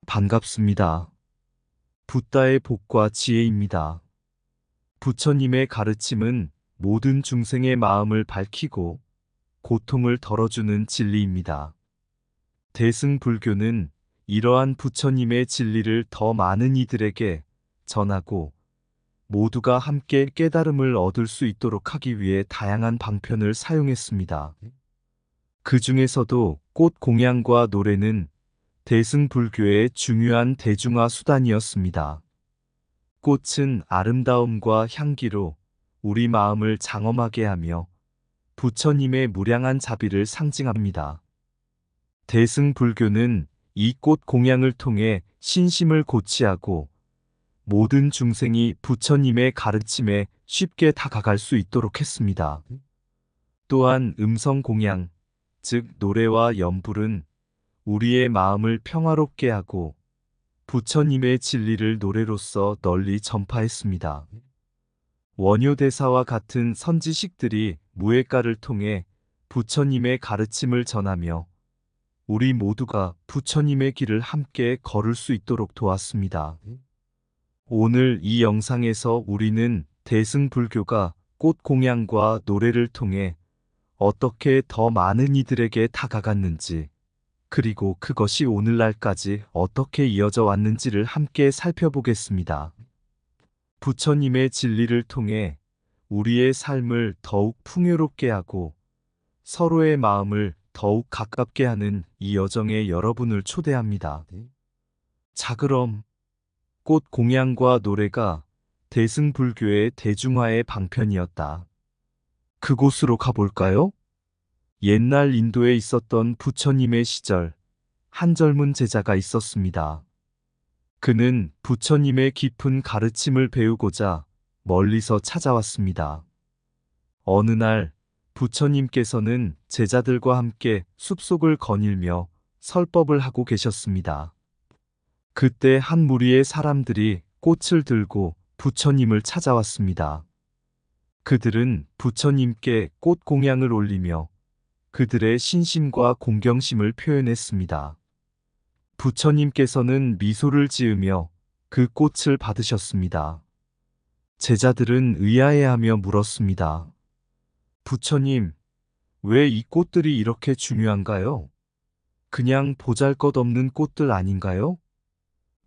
반갑습니다. 붓다의 복과 지혜입니다. 부처님의 가르침은 모든 중생의 마음을 밝히고 고통을 덜어주는 진리입니다. 대승불교는 이러한 부처님의 진리를 더 많은 이들에게 전하고 모두가 함께 깨달음을 얻을 수 있도록 하기 위해 다양한 방편을 사용했습니다. 그 중에서도 꽃 공양과 노래는 대승불교의 중요한 대중화 수단이었습니다. 꽃은 아름다움과 향기로 우리 마음을 장엄하게 하며 부처님의 무량한 자비를 상징합니다. 대승불교는 이 꽃 공양을 통해 신심을 고취하고 모든 중생이 부처님의 가르침에 쉽게 다가갈 수 있도록 했습니다. 또한 음성 공양, 즉 노래와 연불은 우리의 마음을 평화롭게 하고 부처님의 진리를 노래로서 널리 전파했습니다. 원효대사와 같은 선지식들이 무예가를 통해 부처님의 가르침을 전하며 우리 모두가 부처님의 길을 함께 걸을 수 있도록 도왔습니다. 오늘 이 영상에서 우리는 대승불교가 꽃 공양과 노래를 통해 어떻게 더 많은 이들에게 다가갔는지, 그리고 그것이 오늘날까지 어떻게 이어져 왔는지를 함께 살펴보겠습니다. 부처님의 진리를 통해 우리의 삶을 더욱 풍요롭게 하고 서로의 마음을 더욱 가깝게 하는 이 여정에 여러분을 초대합니다. 자, 그럼 꽃 공양과 노래가 대승불교의 대중화의 방편이었다. 그곳으로 가볼까요? 옛날 인도에 있었던 부처님의 시절, 한 젊은 제자가 있었습니다. 그는 부처님의 깊은 가르침을 배우고자 멀리서 찾아왔습니다. 어느 날 부처님께서는 제자들과 함께 숲속을 거닐며 설법을 하고 계셨습니다. 그때 한 무리의 사람들이 꽃을 들고 부처님을 찾아왔습니다. 그들은 부처님께 꽃 공양을 올리며 그들의 신심과 공경심을 표현했습니다. 부처님께서는 미소를 지으며 그 꽃을 받으셨습니다. 제자들은 의아해하며 물었습니다. 부처님, 왜 이 꽃들이 이렇게 중요한가요? 그냥 보잘것없는 꽃들 아닌가요?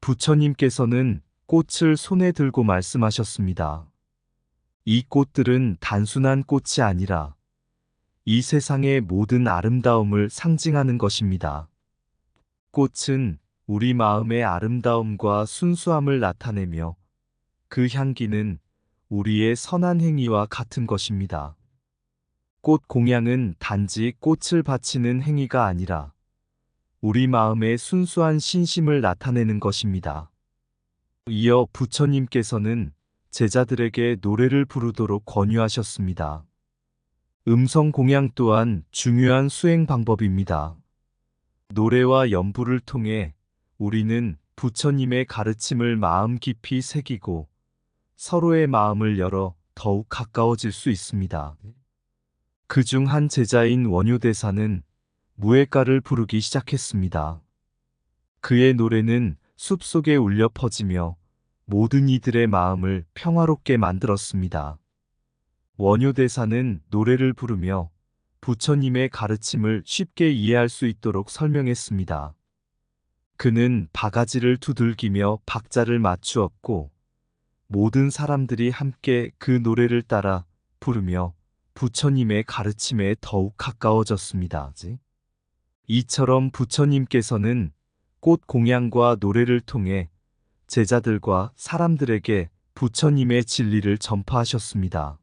부처님께서는 꽃을 손에 들고 말씀하셨습니다. 이 꽃들은 단순한 꽃이 아니라 이 세상의 모든 아름다움을 상징하는 것입니다. 꽃은 우리 마음의 아름다움과 순수함을 나타내며 그 향기는 우리의 선한 행위와 같은 것입니다. 꽃 공양은 단지 꽃을 바치는 행위가 아니라 우리 마음의 순수한 신심을 나타내는 것입니다. 이어 부처님께서는 제자들에게 노래를 부르도록 권유하셨습니다. 음성 공양 또한 중요한 수행 방법입니다. 노래와 연불을 통해 우리는 부처님의 가르침을 마음 깊이 새기고 서로의 마음을 열어 더욱 가까워질 수 있습니다. 그중 한 제자인 원효대사는 무예가를 부르기 시작했습니다. 그의 노래는 숲속에 울려 퍼지며 모든 이들의 마음을 평화롭게 만들었습니다. 원효대사는 노래를 부르며 부처님의 가르침을 쉽게 이해할 수 있도록 설명했습니다. 그는 바가지를 두들기며 박자를 맞추었고 모든 사람들이 함께 그 노래를 따라 부르며 부처님의 가르침에 더욱 가까워졌습니다. 이처럼 부처님께서는 꽃 공양과 노래를 통해 제자들과 사람들에게 부처님의 진리를 전파하셨습니다.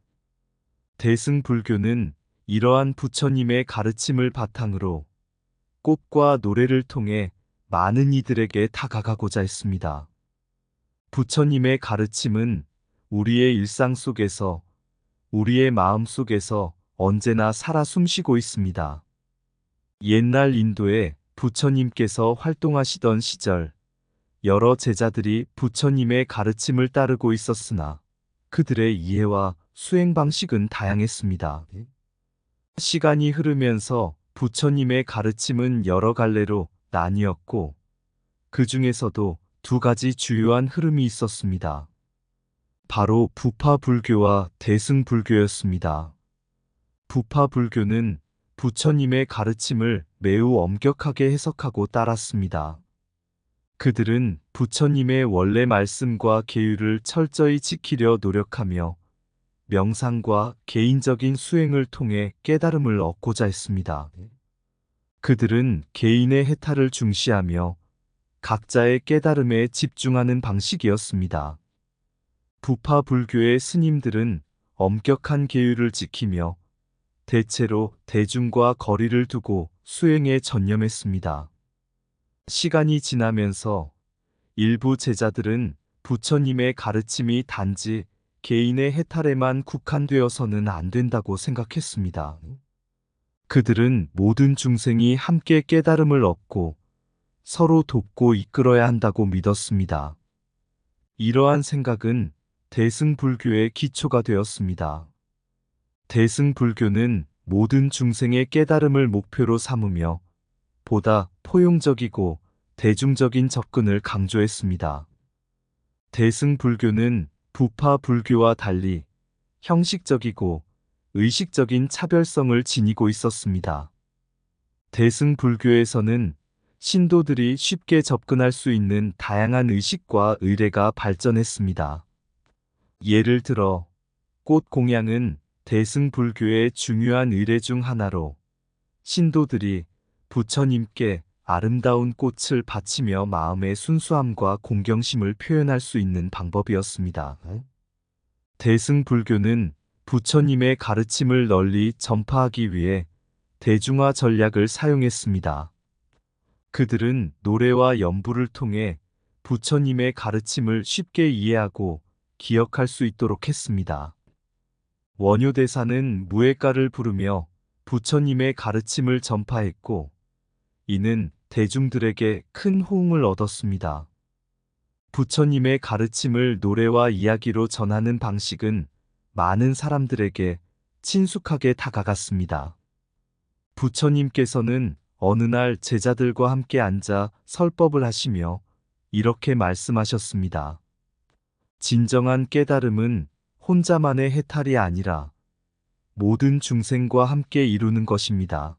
대승불교는 이러한 부처님의 가르침을 바탕으로 꽃과 노래를 통해 많은 이들에게 다가가고자 했습니다. 부처님의 가르침은 우리의 일상 속에서, 우리의 마음 속에서 언제나 살아 숨쉬고 있습니다. 옛날 인도에 부처님께서 활동하시던 시절, 여러 제자들이 부처님의 가르침을 따르고 있었으나 그들의 이해와 수행 방식은 다양했습니다. 시간이 흐르면서 부처님의 가르침은 여러 갈래로 나뉘었고 그 중에서도 두 가지 주요한 흐름이 있었습니다. 바로 부파불교와 대승불교였습니다. 부파불교는 부처님의 가르침을 매우 엄격하게 해석하고 따랐습니다. 그들은 부처님의 원래 말씀과 계율을 철저히 지키려 노력하며 명상과 개인적인 수행을 통해 깨달음을 얻고자 했습니다. 그들은 개인의 해탈을 중시하며 각자의 깨달음에 집중하는 방식이었습니다. 부파불교의 스님들은 엄격한 계율을 지키며 대체로 대중과 거리를 두고 수행에 전념했습니다. 시간이 지나면서 일부 제자들은 부처님의 가르침이 단지 개인의 해탈에만 국한되어서는 안 된다고 생각했습니다. 그들은 모든 중생이 함께 깨달음을 얻고 서로 돕고 이끌어야 한다고 믿었습니다. 이러한 생각은 대승불교의 기초가 되었습니다. 대승불교는 모든 중생의 깨달음을 목표로 삼으며 보다 포용적이고 대중적인 접근을 강조했습니다. 대승불교는 부파불교와 달리 형식적이고 의식적인 차별성을 지니고 있었습니다. 대승불교에서는 신도들이 쉽게 접근할 수 있는 다양한 의식과 의례가 발전했습니다. 예를 들어 꽃 공양은 대승불교의 중요한 의례 중 하나로 신도들이 부처님께 아름다운 꽃을 바치며 마음의 순수함과 공경심을 표현할 수 있는 방법이었습니다. 대승불교는 부처님의 가르침을 널리 전파하기 위해 대중화 전략을 사용했습니다. 그들은 노래와 연부를 통해 부처님의 가르침을 쉽게 이해하고 기억할 수 있도록 했습니다. 원효대사는 무예가를 부르며 부처님의 가르침을 전파했고, 이는 대중들에게 큰 호응을 얻었습니다. 부처님의 가르침을 노래와 이야기로 전하는 방식은 많은 사람들에게 친숙하게 다가갔습니다. 부처님께서는 어느 날 제자들과 함께 앉아 설법을 하시며 이렇게 말씀하셨습니다. 진정한 깨달음은 혼자만의 해탈이 아니라 모든 중생과 함께 이루는 것입니다.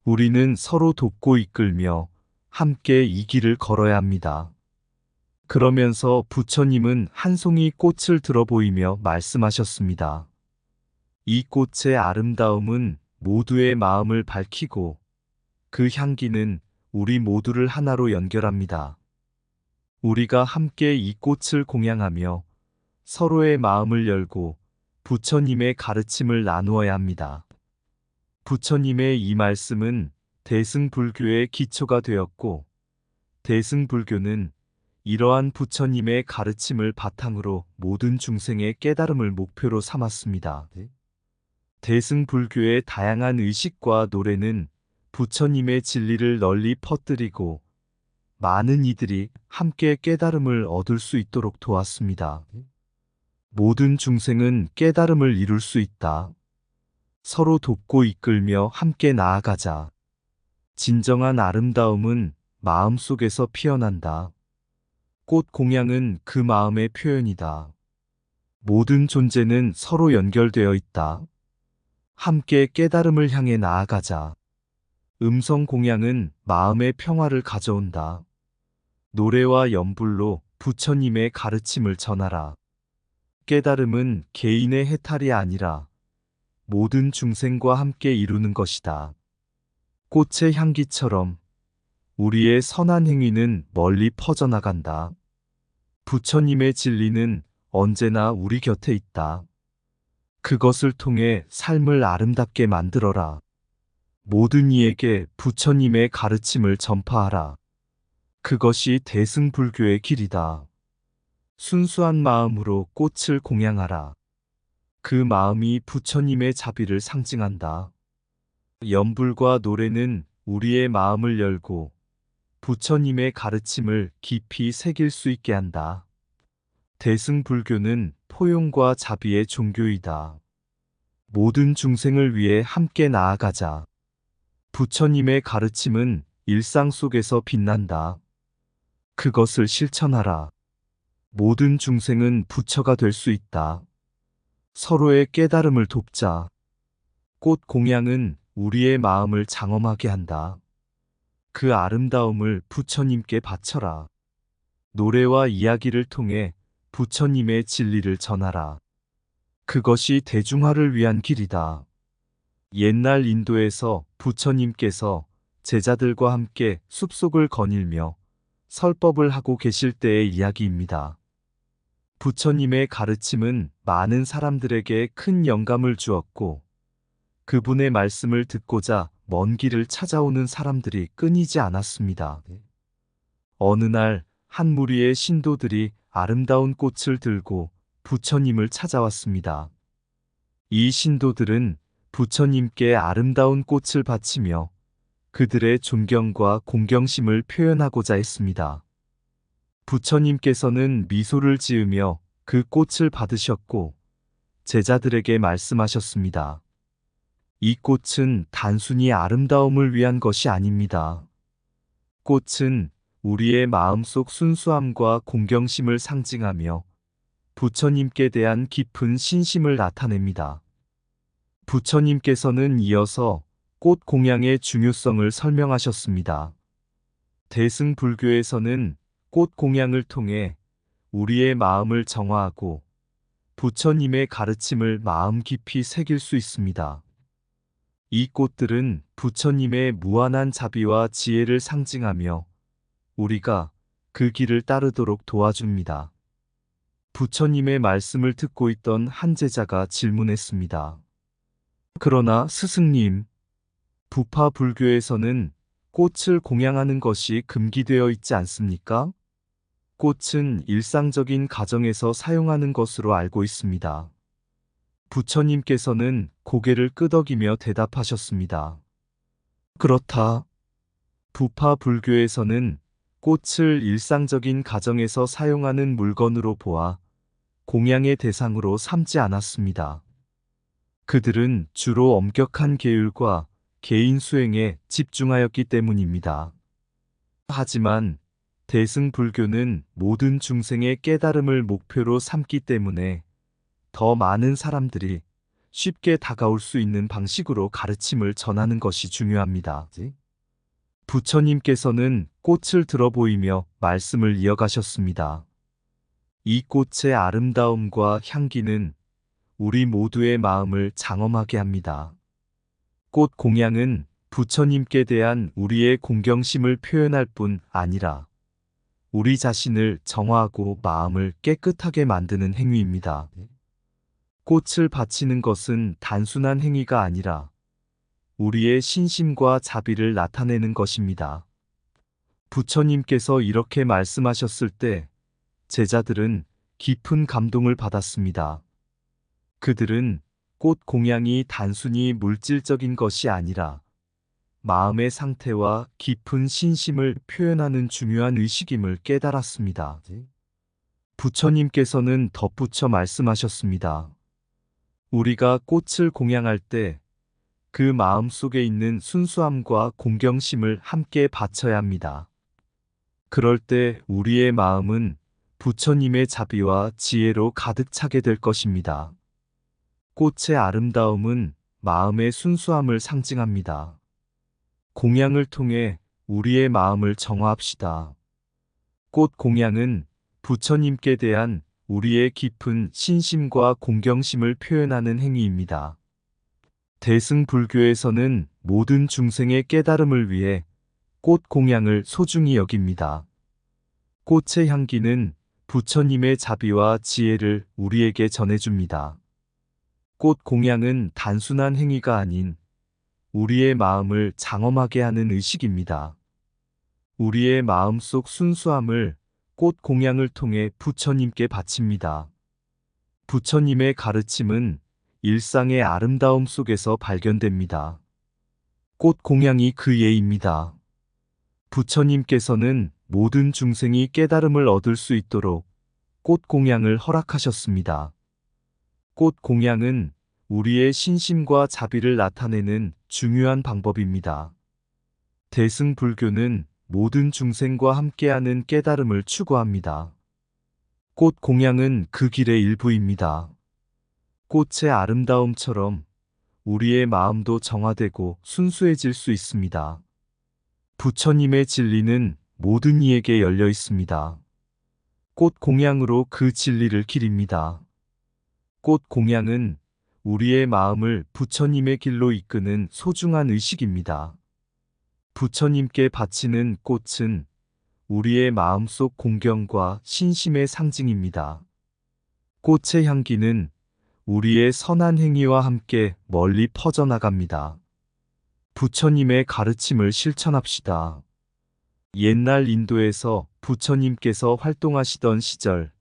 우리는 서로 돕고 이끌며 함께 이 길을 걸어야 합니다. 그러면서 부처님은 한 송이 꽃을 들어 보이며 말씀하셨습니다. 이 꽃의 아름다움은 모두의 마음을 밝히고 그 향기는 우리 모두를 하나로 연결합니다. 우리가 함께 이 꽃을 공양하며 서로의 마음을 열고 부처님의 가르침을 나누어야 합니다. 부처님의 이 말씀은 대승불교의 기초가 되었고, 대승불교는 이러한 부처님의 가르침을 바탕으로 모든 중생의 깨달음을 목표로 삼았습니다. 대승불교의 다양한 의식과 노래는 부처님의 진리를 널리 퍼뜨리고 많은 이들이 함께 깨달음을 얻을 수 있도록 도왔습니다. 모든 중생은 깨달음을 이룰 수 있다. 서로 돕고 이끌며 함께 나아가자. 진정한 아름다움은 마음속에서 피어난다. 꽃 공양은 그 마음의 표현이다. 모든 존재는 서로 연결되어 있다. 함께 깨달음을 향해 나아가자. 음성 공양은 마음의 평화를 가져온다. 노래와 연불로 부처님의 가르침을 전하라. 깨달음은 개인의 해탈이 아니라 모든 중생과 함께 이루는 것이다. 꽃의 향기처럼 우리의 선한 행위는 멀리 퍼져나간다. 부처님의 진리는 언제나 우리 곁에 있다. 그것을 통해 삶을 아름답게 만들어라. 모든 이에게 부처님의 가르침을 전파하라. 그것이 대승불교의 길이다. 순수한 마음으로 꽃을 공양하라. 그 마음이 부처님의 자비를 상징한다. 연불과 노래는 우리의 마음을 열고 부처님의 가르침을 깊이 새길 수 있게 한다. 대승불교는 포용과 자비의 종교이다. 모든 중생을 위해 함께 나아가자. 부처님의 가르침은 일상 속에서 빛난다. 그것을 실천하라. 모든 중생은 부처가 될 수 있다. 서로의 깨달음을 돕자. 꽃 공양은 우리의 마음을 장엄하게 한다. 그 아름다움을 부처님께 바쳐라. 노래와 이야기를 통해 부처님의 진리를 전하라. 그것이 대중화를 위한 길이다. 옛날 인도에서 부처님께서 제자들과 함께 숲속을 거닐며 설법을 하고 계실 때의 이야기입니다. 부처님의 가르침은 많은 사람들에게 큰 영감을 주었고, 그분의 말씀을 듣고자 먼 길을 찾아오는 사람들이 끊이지 않았습니다. 어느 날 한 무리의 신도들이 아름다운 꽃을 들고 부처님을 찾아왔습니다. 이 신도들은 부처님께 아름다운 꽃을 바치며 그들의 존경과 공경심을 표현하고자 했습니다. 부처님께서는 미소를 지으며 그 꽃을 받으셨고 제자들에게 말씀하셨습니다. 이 꽃은 단순히 아름다움을 위한 것이 아닙니다. 꽃은 우리의 마음속 순수함과 공경심을 상징하며 부처님께 대한 깊은 신심을 나타냅니다. 부처님께서는 이어서 꽃 공양의 중요성을 설명하셨습니다. 대승불교에서는 꽃 공양을 통해 우리의 마음을 정화하고 부처님의 가르침을 마음 깊이 새길 수 있습니다. 이 꽃들은 부처님의 무한한 자비와 지혜를 상징하며 우리가 그 길을 따르도록 도와줍니다. 부처님의 말씀을 듣고 있던 한 제자가 질문했습니다. 그러나 스승님, 부파 불교에서는 꽃을 공양하는 것이 금기되어 있지 않습니까? 꽃은 일상적인 가정에서 사용하는 것으로 알고 있습니다. 부처님께서는 고개를 끄덕이며 대답하셨습니다. 그렇다. 부파 불교에서는 꽃을 일상적인 가정에서 사용하는 물건으로 보아 공양의 대상으로 삼지 않았습니다. 그들은 주로 엄격한 계율과 개인 수행에 집중하였기 때문입니다. 하지만 대승불교는 모든 중생의 깨달음을 목표로 삼기 때문에 더 많은 사람들이 쉽게 다가올 수 있는 방식으로 가르침을 전하는 것이 중요합니다. 부처님께서는 꽃을 들어 보이며 말씀을 이어가셨습니다. 이 꽃의 아름다움과 향기는 우리 모두의 마음을 장엄하게 합니다. 꽃 공양은 부처님께 대한 우리의 공경심을 표현할 뿐 아니라 우리 자신을 정화하고 마음을 깨끗하게 만드는 행위입니다. 꽃을 바치는 것은 단순한 행위가 아니라 우리의 신심과 자비를 나타내는 것입니다. 부처님께서 이렇게 말씀하셨을 때 제자들은 깊은 감동을 받았습니다. 그들은 꽃 공양이 단순히 물질적인 것이 아니라 마음의 상태와 깊은 신심을 표현하는 중요한 의식임을 깨달았습니다. 부처님께서는 덧붙여 말씀하셨습니다. 우리가 꽃을 공양할 때 그 마음 속에 있는 순수함과 공경심을 함께 바쳐야 합니다. 그럴 때 우리의 마음은 부처님의 자비와 지혜로 가득 차게 될 것입니다. 꽃의 아름다움은 마음의 순수함을 상징합니다. 공양을 통해 우리의 마음을 정화합시다. 꽃 공양은 부처님께 대한 우리의 깊은 신심과 공경심을 표현하는 행위입니다. 대승불교에서는 모든 중생의 깨달음을 위해 꽃 공양을 소중히 여깁니다. 꽃의 향기는 부처님의 자비와 지혜를 우리에게 전해줍니다. 꽃 공양은 단순한 행위가 아닌 우리의 마음을 장엄하게 하는 의식입니다. 우리의 마음속 순수함을 꽃 공양을 통해 부처님께 바칩니다. 부처님의 가르침은 일상의 아름다움 속에서 발견됩니다. 꽃 공양이 그 예입니다. 부처님께서는 모든 중생이 깨달음을 얻을 수 있도록 꽃 공양을 허락하셨습니다. 꽃 공양은 우리의 신심과 자비를 나타내는 중요한 방법입니다. 대승불교는 모든 중생과 함께하는 깨달음을 추구합니다. 꽃 공양은 그 길의 일부입니다. 꽃의 아름다움처럼 우리의 마음도 정화되고 순수해질 수 있습니다. 부처님의 진리는 모든 이에게 열려 있습니다. 꽃 공양으로 그 진리를 기립니다. 꽃 공양은 우리의 마음을 부처님의 길로 이끄는 소중한 의식입니다. 부처님께 바치는 꽃은 우리의 마음속 공경과 신심의 상징입니다. 꽃의 향기는 우리의 선한 행위와 함께 멀리 퍼져나갑니다. 부처님의 가르침을 실천합시다. 옛날 인도에서 부처님께서 활동하시던 시절,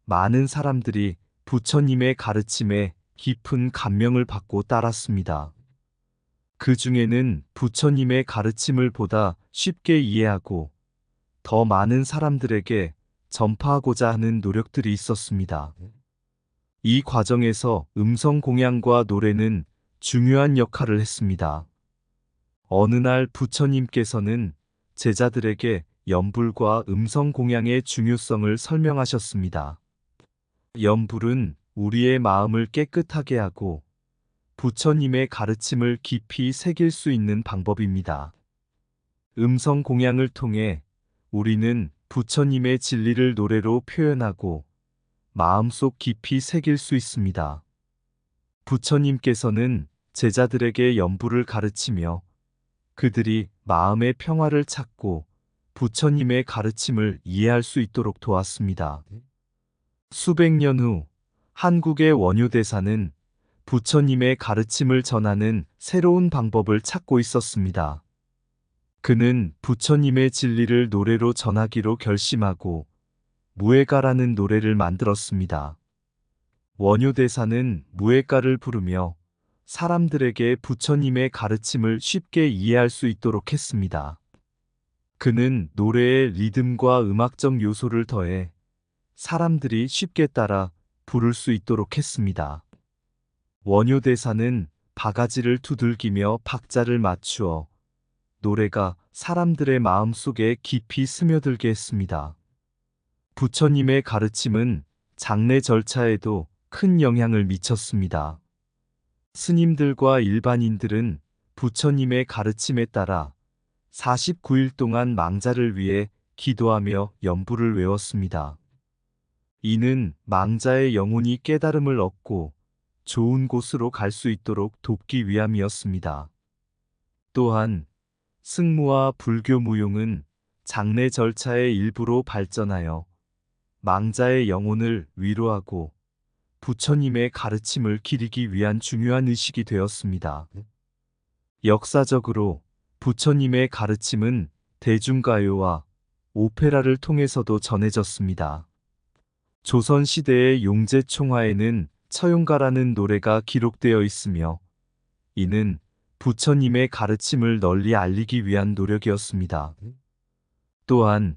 많은 사람들이 부처님의 가르침에 깊은 감명을 받고 따랐습니다. 그 중에는 부처님의 가르침을 보다 쉽게 이해하고 더 많은 사람들에게 전파하고자 하는 노력들이 있었습니다. 이 과정에서 음성 공양과 노래는 중요한 역할을 했습니다. 어느 날 부처님께서는 제자들에게 연불과 음성 공양의 중요성을 설명하셨습니다. 연불은 우리의 마음을 깨끗하게 하고 부처님의 가르침을 깊이 새길 수 있는 방법입니다. 음성 공양을 통해 우리는 부처님의 진리를 노래로 표현하고 마음속 깊이 새길 수 있습니다. 부처님께서는 제자들에게 연불을 가르치며 그들이 마음의 평화를 찾고 부처님의 가르침을 이해할 수 있도록 도왔습니다. 수백 년 후 한국의 원효대사는 부처님의 가르침을 전하는 새로운 방법을 찾고 있었습니다. 그는 부처님의 진리를 노래로 전하기로 결심하고 무예가라는 노래를 만들었습니다. 원효대사는 무예가를 부르며 사람들에게 부처님의 가르침을 쉽게 이해할 수 있도록 했습니다. 그는 노래의 리듬과 음악적 요소를 더해 사람들이 쉽게 따라 부를 수 있도록 했습니다. 원효대사는 바가지를 두들기며 박자를 맞추어 노래가 사람들의 마음속에 깊이 스며들게 했습니다. 부처님의 가르침은 장례 절차에도 큰 영향을 미쳤습니다. 스님들과 일반인들은 부처님의 가르침에 따라 49일 동안 망자를 위해 기도하며 연불을 외웠습니다. 이는 망자의 영혼이 깨달음을 얻고 좋은 곳으로 갈 수 있도록 돕기 위함이었습니다. 또한 승무와 불교 무용은 장례 절차의 일부로 발전하여 망자의 영혼을 위로하고 부처님의 가르침을 기리기 위한 중요한 의식이 되었습니다. 역사적으로 부처님의 가르침은 대중가요와 오페라를 통해서도 전해졌습니다. 조선시대의 용제총화에는 처용가라는 노래가 기록되어 있으며 이는 부처님의 가르침을 널리 알리기 위한 노력이었습니다. 또한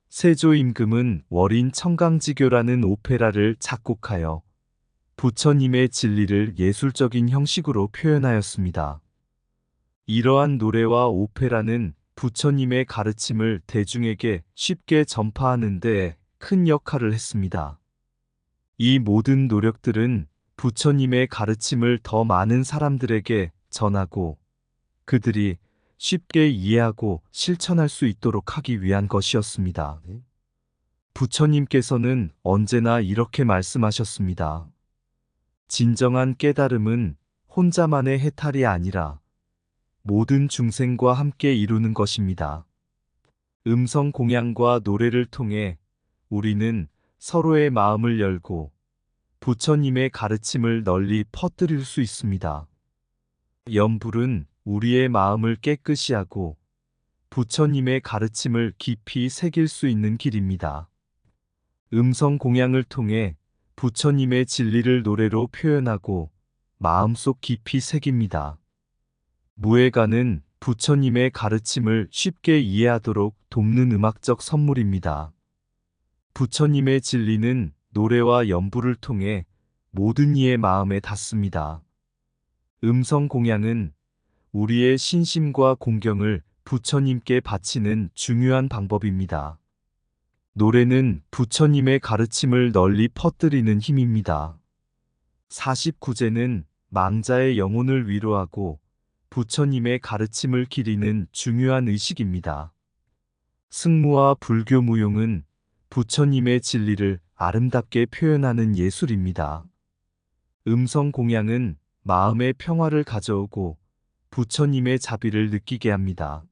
세조임금은 월인 청강지교라는 오페라를 작곡하여 부처님의 진리를 예술적인 형식으로 표현하였습니다. 이러한 노래와 오페라는 부처님의 가르침을 대중에게 쉽게 전파하는 데 큰 역할을 했습니다. 이 모든 노력들은 부처님의 가르침을 더 많은 사람들에게 전하고 그들이 쉽게 이해하고 실천할 수 있도록 하기 위한 것이었습니다. 부처님께서는 언제나 이렇게 말씀하셨습니다. 진정한 깨달음은 혼자만의 해탈이 아니라 모든 중생과 함께 이루는 것입니다. 음성 공양과 노래를 통해 우리는 서로의 마음을 열고 부처님의 가르침을 널리 퍼뜨릴 수 있습니다. 연불은 우리의 마음을 깨끗이 하고 부처님의 가르침을 깊이 새길 수 있는 길입니다. 음성 공양을 통해 부처님의 진리를 노래로 표현하고 마음속 깊이 새깁니다. 무예가는 부처님의 가르침을 쉽게 이해하도록 돕는 음악적 선물입니다. 부처님의 진리는 노래와 연불을 통해 모든 이의 마음에 닿습니다. 음성 공양은 우리의 신심과 공경을 부처님께 바치는 중요한 방법입니다. 노래는 부처님의 가르침을 널리 퍼뜨리는 힘입니다. 49제는 망자의 영혼을 위로하고 부처님의 가르침을 기리는 중요한 의식입니다. 승무와 불교 무용은 부처님의 진리를 아름답게 표현하는 예술입니다. 음성 공양은 마음의 평화를 가져오고 부처님의 자비를 느끼게 합니다.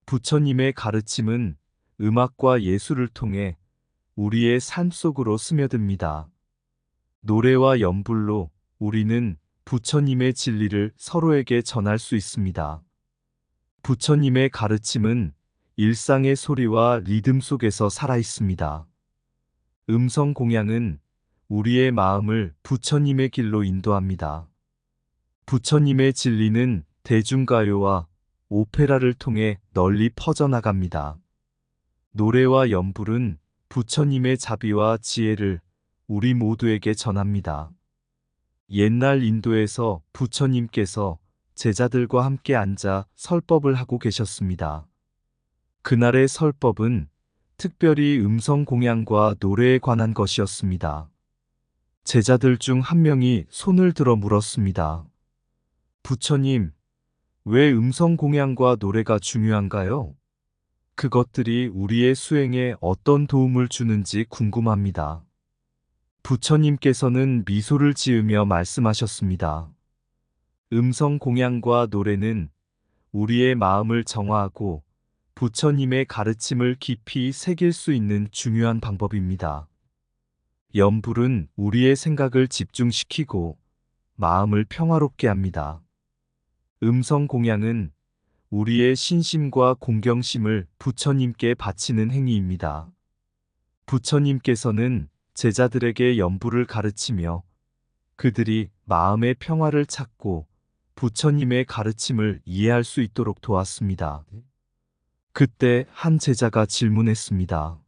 부처님의 가르침은 음악과 예술을 통해 우리의 삶 속으로 스며듭니다. 노래와 연불로 우리는 부처님의 진리를 서로에게 전할 수 있습니다. 부처님의 가르침은 일상의 소리와 리듬 속에서 살아 있습니다. 음성 공양은 우리의 마음을 부처님의 길로 인도합니다. 부처님의 진리는 대중가요와 오페라를 통해 널리 퍼져나갑니다. 노래와 연불은 부처님의 자비와 지혜를 우리 모두에게 전합니다. 옛날 인도에서 부처님께서 제자들과 함께 앉아 설법을 하고 계셨습니다. 그날의 설법은 특별히 음성 공양과 노래에 관한 것이었습니다. 제자들 중 한 명이 손을 들어 물었습니다. 부처님, 왜 음성 공양과 노래가 중요한가요? 그것들이 우리의 수행에 어떤 도움을 주는지 궁금합니다. 부처님께서는 미소를 지으며 말씀하셨습니다. 음성 공양과 노래는 우리의 마음을 정화하고 부처님의 가르침을 깊이 새길 수 있는 중요한 방법입니다. 연불은 우리의 생각을 집중시키고 마음을 평화롭게 합니다. 음성 공양은 우리의 신심과 공경심을 부처님께 바치는 행위입니다. 부처님께서는 제자들에게 연불을 가르치며 그들이 마음의 평화를 찾고 부처님의 가르침을 이해할 수 있도록 도왔습니다. 그때 한 제자가 질문했습니다.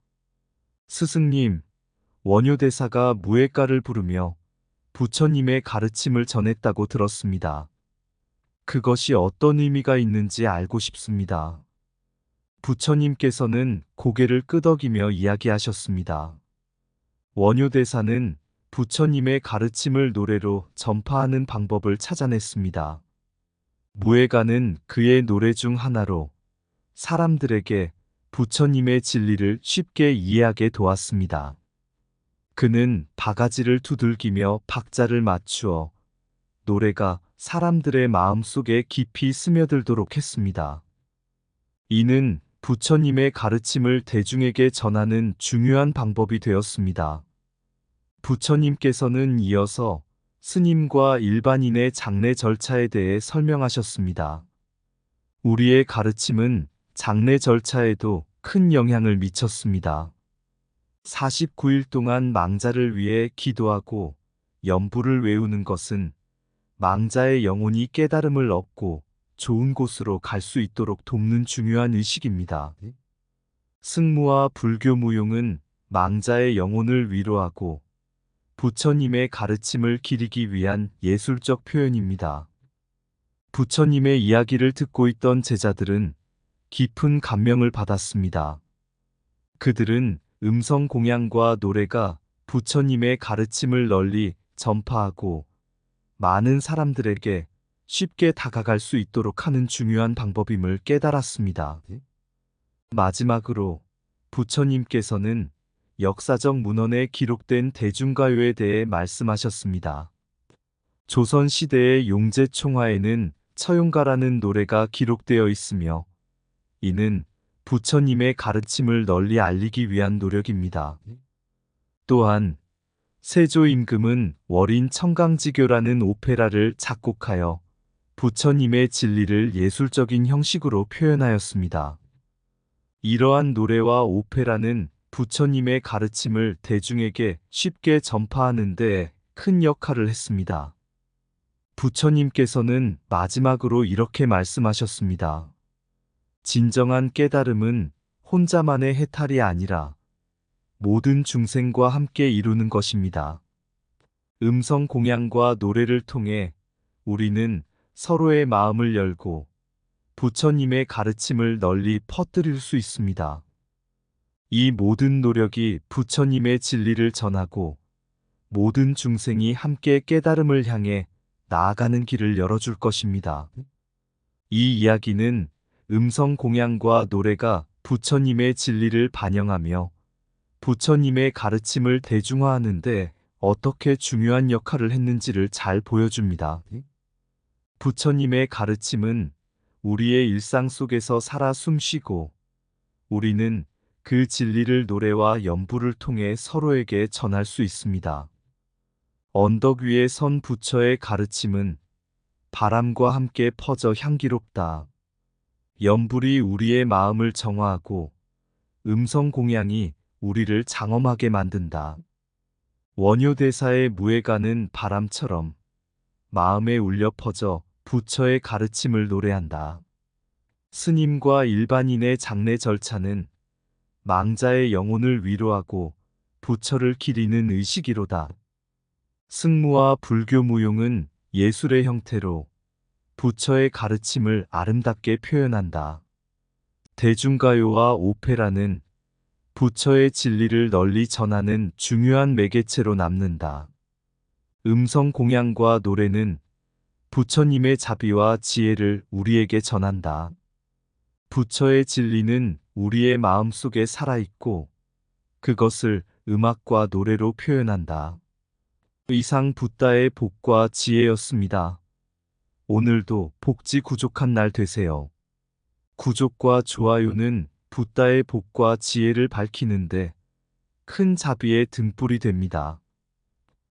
스승님, 원효대사가 무예가를 부르며 부처님의 가르침을 전했다고 들었습니다. 그것이 어떤 의미가 있는지 알고 싶습니다. 부처님께서는 고개를 끄덕이며 이야기하셨습니다. 원효대사는 부처님의 가르침을 노래로 전파하는 방법을 찾아냈습니다. 무예가는 그의 노래 중 하나로 사람들에게 부처님의 진리를 쉽게 이해하게 도왔습니다. 그는 바가지를 두들기며 박자를 맞추어 노래가 사람들의 마음속에 깊이 스며들도록 했습니다. 이는 부처님의 가르침을 대중에게 전하는 중요한 방법이 되었습니다. 부처님께서는 이어서 스님과 일반인의 장례 절차에 대해 설명하셨습니다. 우리의 가르침은 장례 절차에도 큰 영향을 미쳤습니다. 49일 동안 망자를 위해 기도하고 연불을 외우는 것은 망자의 영혼이 깨달음을 얻고 좋은 곳으로 갈 수 있도록 돕는 중요한 의식입니다. 승무와 불교 무용은 망자의 영혼을 위로하고 부처님의 가르침을 기리기 위한 예술적 표현입니다. 부처님의 이야기를 듣고 있던 제자들은 깊은 감명을 받았습니다. 그들은 음성 공양과 노래가 부처님의 가르침을 널리 전파하고 많은 사람들에게 쉽게 다가갈 수 있도록 하는 중요한 방법임을 깨달았습니다. 마지막으로 부처님께서는 역사적 문헌에 기록된 대중가요에 대해 말씀하셨습니다. 조선시대의 용제총화에는 처용가라는 노래가 기록되어 있으며 이는 부처님의 가르침을 널리 알리기 위한 노력입니다. 또한 세조임금은 월인 청강지교라는 오페라를 작곡하여 부처님의 진리를 예술적인 형식으로 표현하였습니다. 이러한 노래와 오페라는 부처님의 가르침을 대중에게 쉽게 전파하는 데 큰 역할을 했습니다. 부처님께서는 마지막으로 이렇게 말씀하셨습니다. 진정한 깨달음은 혼자만의 해탈이 아니라 모든 중생과 함께 이루는 것입니다. 음성 공양과 노래를 통해 우리는 서로의 마음을 열고 부처님의 가르침을 널리 퍼뜨릴 수 있습니다. 이 모든 노력이 부처님의 진리를 전하고 모든 중생이 함께 깨달음을 향해 나아가는 길을 열어줄 것입니다. 이 이야기는 음성 공양과 노래가 부처님의 진리를 반영하며 부처님의 가르침을 대중화하는데 어떻게 중요한 역할을 했는지를 잘 보여줍니다. 부처님의 가르침은 우리의 일상 속에서 살아 숨쉬고 우리는 그 진리를 노래와 연부를 통해 서로에게 전할 수 있습니다. 언덕 위에 선 부처의 가르침은 바람과 함께 퍼져 향기롭다. 연불이 우리의 마음을 정화하고 음성 공양이 우리를 장엄하게 만든다. 원효대사의 무예가는 바람처럼 마음에 울려 퍼져 부처의 가르침을 노래한다. 스님과 일반인의 장례 절차는 망자의 영혼을 위로하고 부처를 기리는 의식이로다. 승무와 불교 무용은 예술의 형태로 부처의 가르침을 아름답게 표현한다. 대중가요와 오페라는 부처의 진리를 널리 전하는 중요한 매개체로 남는다. 음성 공양과 노래는 부처님의 자비와 지혜를 우리에게 전한다. 부처의 진리는 우리의 마음 속에 살아있고 그것을 음악과 노래로 표현한다. 이상 붓다의 복과 지혜였습니다. 오늘도 복지 구족한 날 되세요. 구독과 좋아요는 붓다의 복과 지혜를 밝히는데 큰 자비의 등불이 됩니다.